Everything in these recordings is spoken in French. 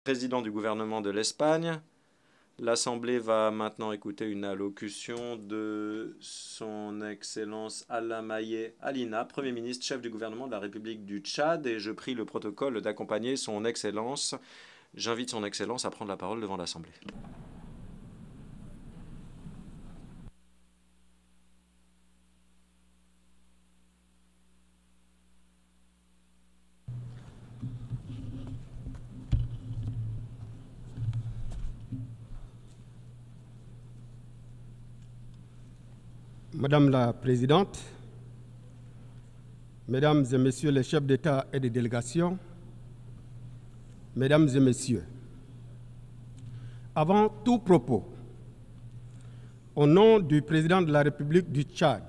Président du gouvernement de l'Espagne. L'Assemblée va maintenant écouter une allocution de son Excellence Alamaye Alina, Premier ministre, chef du gouvernement de la République du Tchad, et je prie le protocole d'accompagner son Excellence. J'invite son Excellence à prendre la parole devant l'Assemblée. Madame la Présidente, Mesdames et Messieurs les chefs d'État et de délégation, Mesdames et Messieurs, avant tout propos, au nom du Président de la République du Tchad,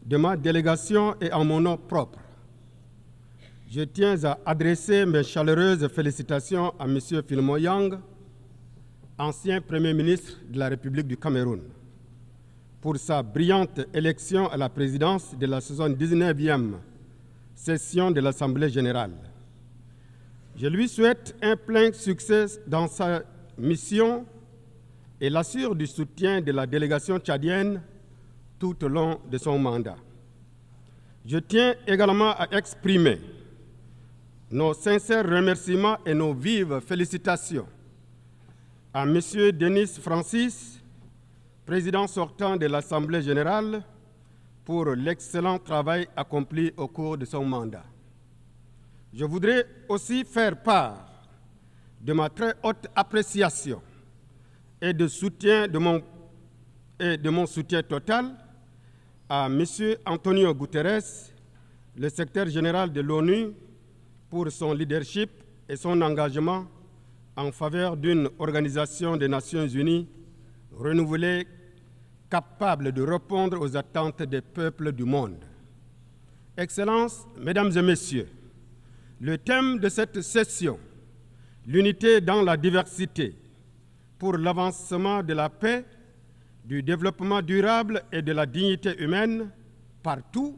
de ma délégation et en mon nom propre, je tiens à adresser mes chaleureuses félicitations à M. Filmo Yang, ancien Premier ministre de la République du Cameroun, pour sa brillante élection à la présidence de la 79e session de l'Assemblée générale. Je lui souhaite un plein succès dans sa mission et l'assure du soutien de la délégation tchadienne tout au long de son mandat. Je tiens également à exprimer nos sincères remerciements et nos vives félicitations à M. Denis Francis, président sortant de l'Assemblée générale, pour l'excellent travail accompli au cours de son mandat. Je voudrais aussi faire part de ma très haute appréciation et de mon soutien total à M. Antonio Guterres, le secrétaire général de l'ONU, pour son leadership et son engagement en faveur d'une organisation des Nations unies renouvelée, capable de répondre aux attentes des peuples du monde. Excellences, Mesdames et Messieurs, le thème de cette session, l'unité dans la diversité, pour l'avancement de la paix, du développement durable et de la dignité humaine, partout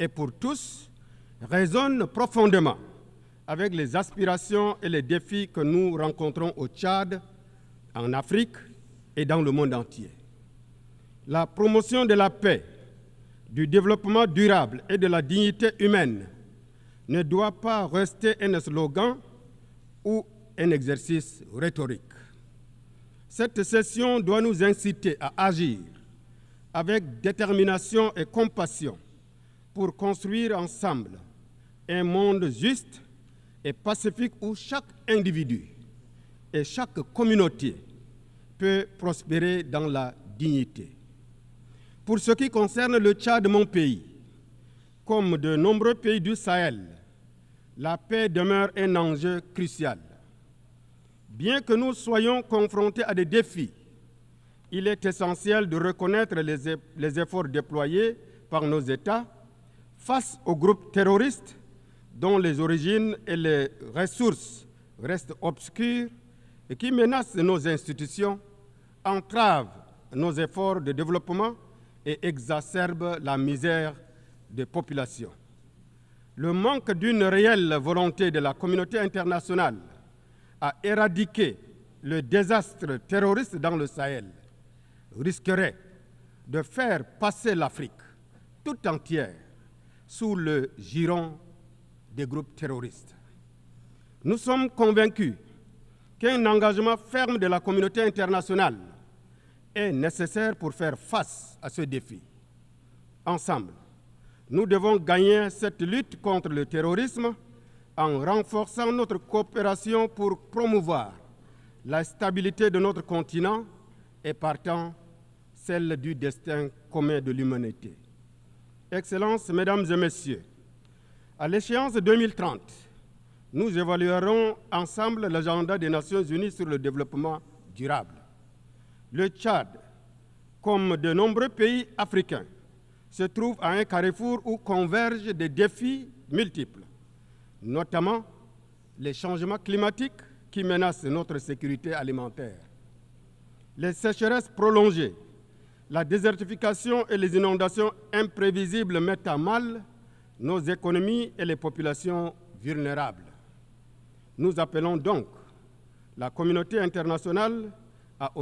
et pour tous, résonne profondément avec les aspirations et les défis que nous rencontrons au Tchad, en Afrique et dans le monde entier. La promotion de la paix, du développement durable et de la dignité humaine ne doit pas rester un slogan ou un exercice rhétorique. Cette session doit nous inciter à agir avec détermination et compassion pour construire ensemble un monde juste et pacifique où chaque individu et chaque communauté peut prospérer dans la dignité. Pour ce qui concerne le Tchad, mon pays, comme de nombreux pays du Sahel, la paix demeure un enjeu crucial. Bien que nous soyons confrontés à des défis, il est essentiel de reconnaître les efforts déployés par nos États face aux groupes terroristes dont les origines et les ressources restent obscures et qui menacent nos institutions, entravent nos efforts de développement et exacerbe la misère des populations. Le manque d'une réelle volonté de la communauté internationale à éradiquer le désastre terroriste dans le Sahel risquerait de faire passer l'Afrique tout entière sous le giron des groupes terroristes. Nous sommes convaincus qu'un engagement ferme de la communauté internationale est nécessaire pour faire face à ce défi. Ensemble, nous devons gagner cette lutte contre le terrorisme en renforçant notre coopération pour promouvoir la stabilité de notre continent et partant celle du destin commun de l'humanité. Excellences, Mesdames et Messieurs, à l'échéance de 2030, nous évaluerons ensemble l'agenda des Nations unies sur le développement durable. Le Tchad, comme de nombreux pays africains, se trouve à un carrefour où convergent des défis multiples, notamment les changements climatiques qui menacent notre sécurité alimentaire, les sécheresses prolongées, la désertification et les inondations imprévisibles mettent à mal nos économies et les populations vulnérables. Nous appelons donc la communauté internationale à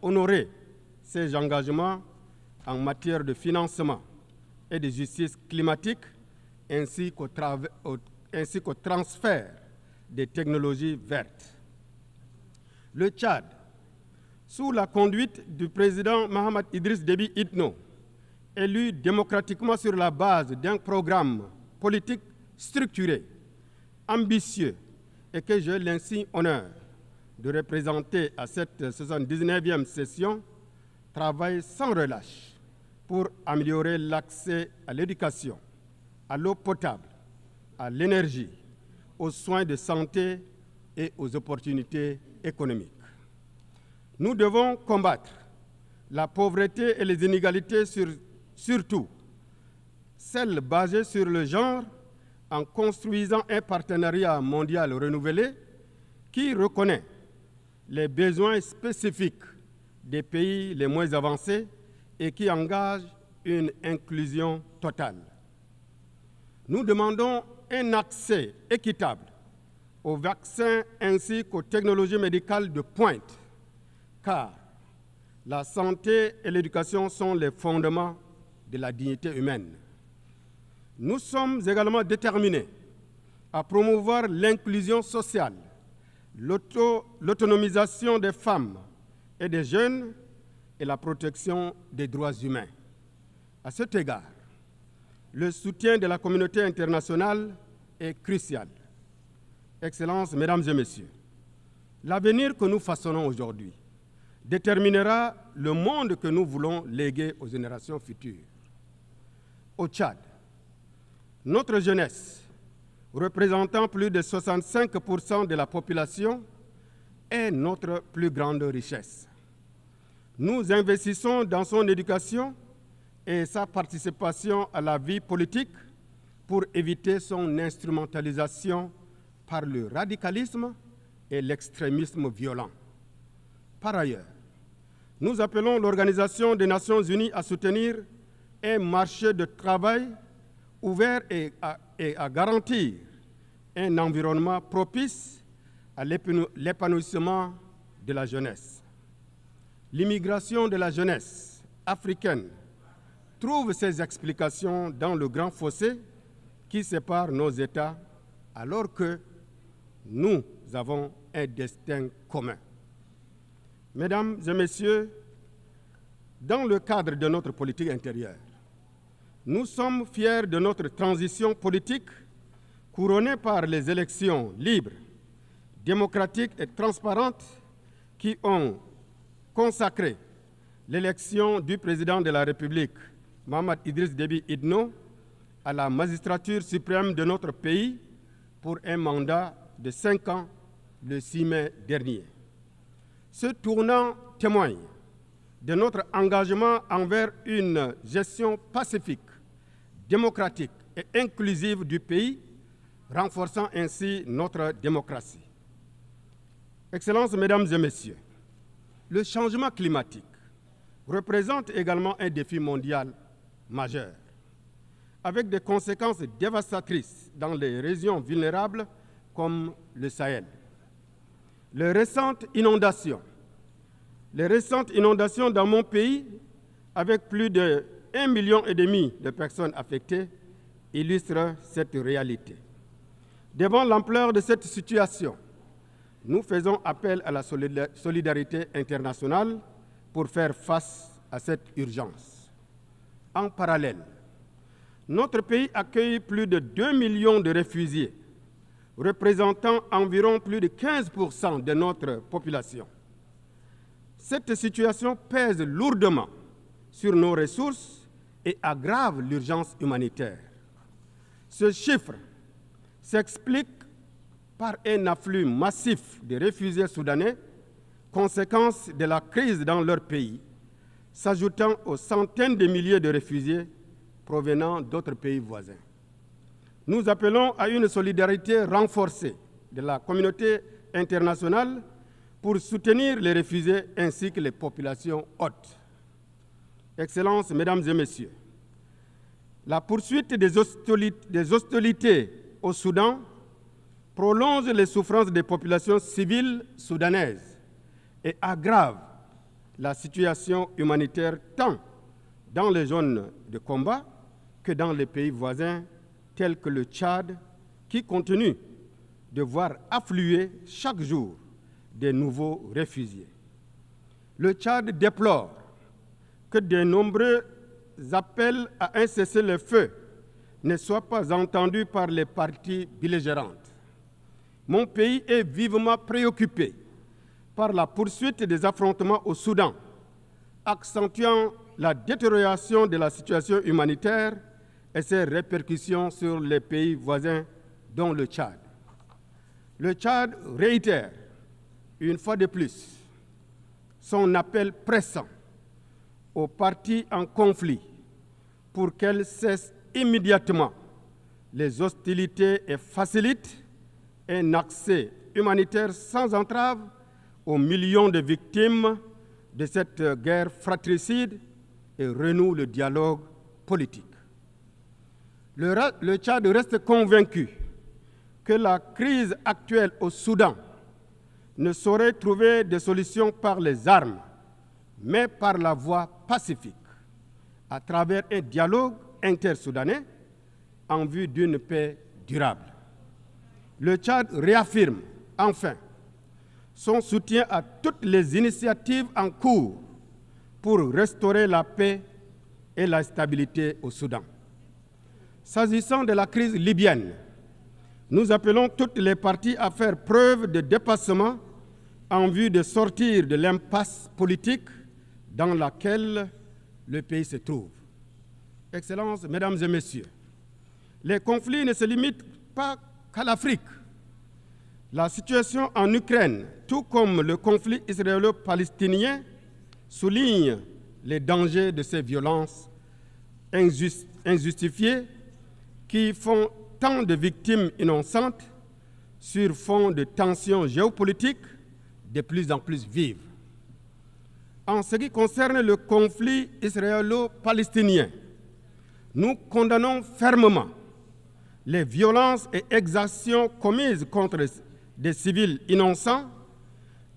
honorer ses engagements en matière de financement et de justice climatique, ainsi qu'au transfert des technologies vertes. Le Tchad, sous la conduite du président Mahamat Idriss Déby Itno, élu démocratiquement sur la base d'un programme politique structuré, ambitieux, et que j'ai l'insigne honneur de représenter à cette 79e session, travaille sans relâche pour améliorer l'accès à l'éducation, à l'eau potable, à l'énergie, aux soins de santé et aux opportunités économiques. Nous devons combattre la pauvreté et les inégalités, surtout celles basées sur le genre, en construisant un partenariat mondial renouvelé qui reconnaît les besoins spécifiques des pays les moins avancés et qui engage une inclusion totale. Nous demandons un accès équitable aux vaccins ainsi qu'aux technologies médicales de pointe, car la santé et l'éducation sont les fondements de la dignité humaine. Nous sommes également déterminés à promouvoir l'inclusion sociale, l'autonomisation des femmes et des jeunes et la protection des droits humains. À cet égard, le soutien de la communauté internationale est crucial. Excellences, Mesdames et Messieurs, l'avenir que nous façonnons aujourd'hui déterminera le monde que nous voulons léguer aux générations futures. Au Tchad, notre jeunesse, représentant plus de 65% de la population, est notre plus grande richesse. Nous investissons dans son éducation et sa participation à la vie politique pour éviter son instrumentalisation par le radicalisme et l'extrémisme violent. Par ailleurs, nous appelons l'Organisation des Nations Unies à soutenir un marché de travail ouvert et à garantir un environnement propice à l'épanouissement de la jeunesse. L'immigration de la jeunesse africaine trouve ses explications dans le grand fossé qui sépare nos États, alors que nous avons un destin commun. Mesdames et Messieurs, dans le cadre de notre politique intérieure, nous sommes fiers de notre transition politique couronnée par les élections libres, démocratiques et transparentes qui ont consacré l'élection du président de la République, Mahamat Idriss Déby Itno, à la magistrature suprême de notre pays pour un mandat de 5 ans le 6 mai dernier. Ce tournant témoigne de notre engagement envers une gestion pacifique, démocratique et inclusive du pays, renforçant ainsi notre démocratie. Excellences, Mesdames et Messieurs, le changement climatique représente également un défi mondial majeur, avec des conséquences dévastatrices dans les régions vulnérables comme le Sahel. Les récentes inondations dans mon pays, avec plus de 1,5 million de personnes affectées, illustrent cette réalité. Devant l'ampleur de cette situation, nous faisons appel à la solidarité internationale pour faire face à cette urgence. En parallèle, notre pays accueille plus de 2 millions de réfugiés, représentant environ plus de 15% de notre population. Cette situation pèse lourdement sur nos ressources et aggrave l'urgence humanitaire. Ce chiffre s'explique par un afflux massif de réfugiés soudanais, conséquence de la crise dans leur pays, s'ajoutant aux centaines de milliers de réfugiés provenant d'autres pays voisins. Nous appelons à une solidarité renforcée de la communauté internationale pour soutenir les réfugiés ainsi que les populations hôtes. Excellences, Mesdames et Messieurs, la poursuite des hostilités au Soudan prolonge les souffrances des populations civiles soudanaises et aggrave la situation humanitaire tant dans les zones de combat que dans les pays voisins tels que le Tchad, qui continue de voir affluer chaque jour des nouveaux réfugiés. Le Tchad déplore que de nombreux appels à un cessez-le-feu ne soient pas entendus par les parties belligérantes. Mon pays est vivement préoccupé par la poursuite des affrontements au Soudan, accentuant la détérioration de la situation humanitaire et ses répercussions sur les pays voisins, dont le Tchad. Le Tchad réitère, une fois de plus, son appel pressant aux parties en conflit pour qu'elles cessent immédiatement les hostilités et facilitent un accès humanitaire sans entrave aux millions de victimes de cette guerre fratricide et renoue le dialogue politique. Le Tchad reste convaincu que la crise actuelle au Soudan ne saurait trouver de solution par les armes, mais par la voie pacifique, à travers un dialogue intersoudanais en vue d'une paix durable. Le Tchad réaffirme, enfin, son soutien à toutes les initiatives en cours pour restaurer la paix et la stabilité au Soudan. S'agissant de la crise libyenne, nous appelons toutes les parties à faire preuve de dépassement en vue de sortir de l'impasse politique dans laquelle le pays se trouve. Excellences, Mesdames et Messieurs, les conflits ne se limitent pas qu'à l'Afrique. La situation en Ukraine, tout comme le conflit israélo-palestinien, souligne les dangers de ces violences injustifiées qui font tant de victimes innocentes sur fond de tensions géopolitiques de plus en plus vives. En ce qui concerne le conflit israélo-palestinien, nous condamnons fermement les violences et exactions commises contre des civils innocents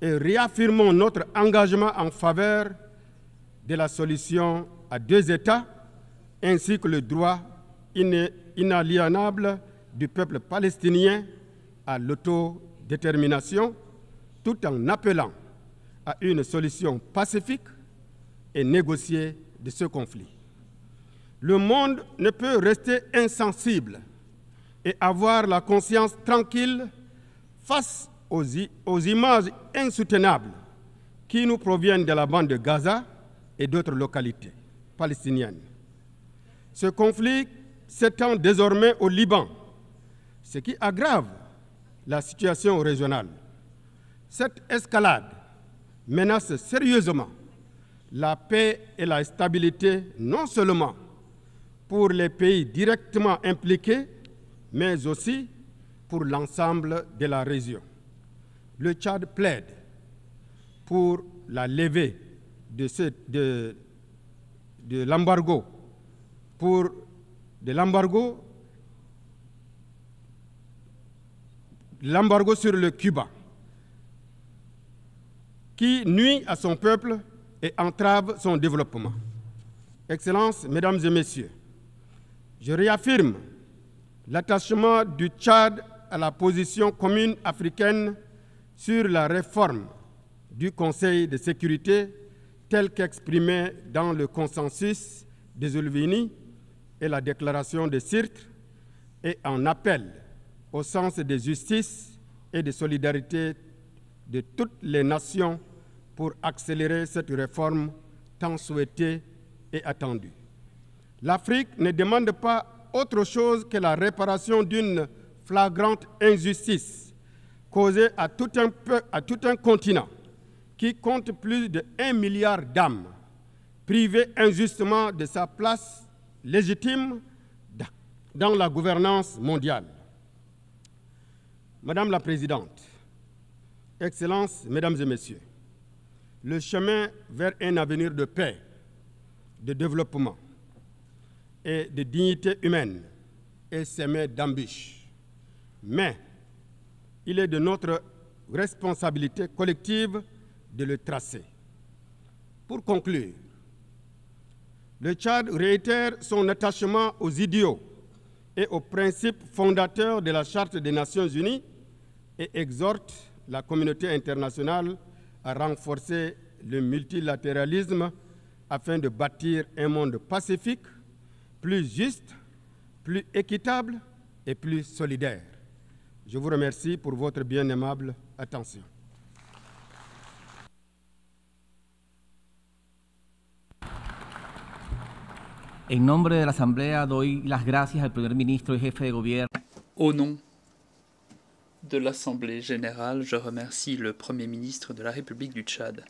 et réaffirmons notre engagement en faveur de la solution à deux États ainsi que le droit inaliénable du peuple palestinien à l'autodétermination, tout en appelant à une solution pacifique et négociée de ce conflit. Le monde ne peut rester insensible et avoir la conscience tranquille face aux images insoutenables qui nous proviennent de la bande de Gaza et d'autres localités palestiniennes. Ce conflit s'étend désormais au Liban, ce qui aggrave la situation régionale. Cette escalade menace sérieusement la paix et la stabilité non seulement pour les pays directement impliqués, mais aussi pour l'ensemble de la région. Le Tchad plaide pour la levée de l'embargo sur le Cuba, qui nuit à son peuple et entrave son développement. Excellences, Mesdames et Messieurs, je réaffirme l'attachement du Tchad à la position commune africaine sur la réforme du Conseil de sécurité telle qu'exprimée dans le consensus des Ulvini et la déclaration de Sirte et en appel au sens de justice et de solidarité de toutes les nations pour accélérer cette réforme tant souhaitée et attendue. L'Afrique ne demande pas autre chose que la réparation d'une flagrante injustice causée à tout un continent qui compte plus de 1 milliard d'âmes, privées injustement de sa place légitime dans la gouvernance mondiale. Madame la Présidente, Excellences, Mesdames et Messieurs, le chemin vers un avenir de paix, de développement et de dignité humaine est semé d'embûches. Mais il est de notre responsabilité collective de le tracer. Pour conclure, le Tchad réitère son attachement aux idéaux et aux principes fondateurs de la Charte des Nations Unies et exhorte la communauté internationale à renforcer le multilatéralisme afin de bâtir un monde pacifique, plus juste, plus équitable et plus solidaire. Je vous remercie pour votre bien aimable attention. En nombre de la Asamblea doy las gracias al primer ministro y jefe de gobierno. Au nom de l'Assemblée générale, je remercie le Premier ministre de la République du Tchad.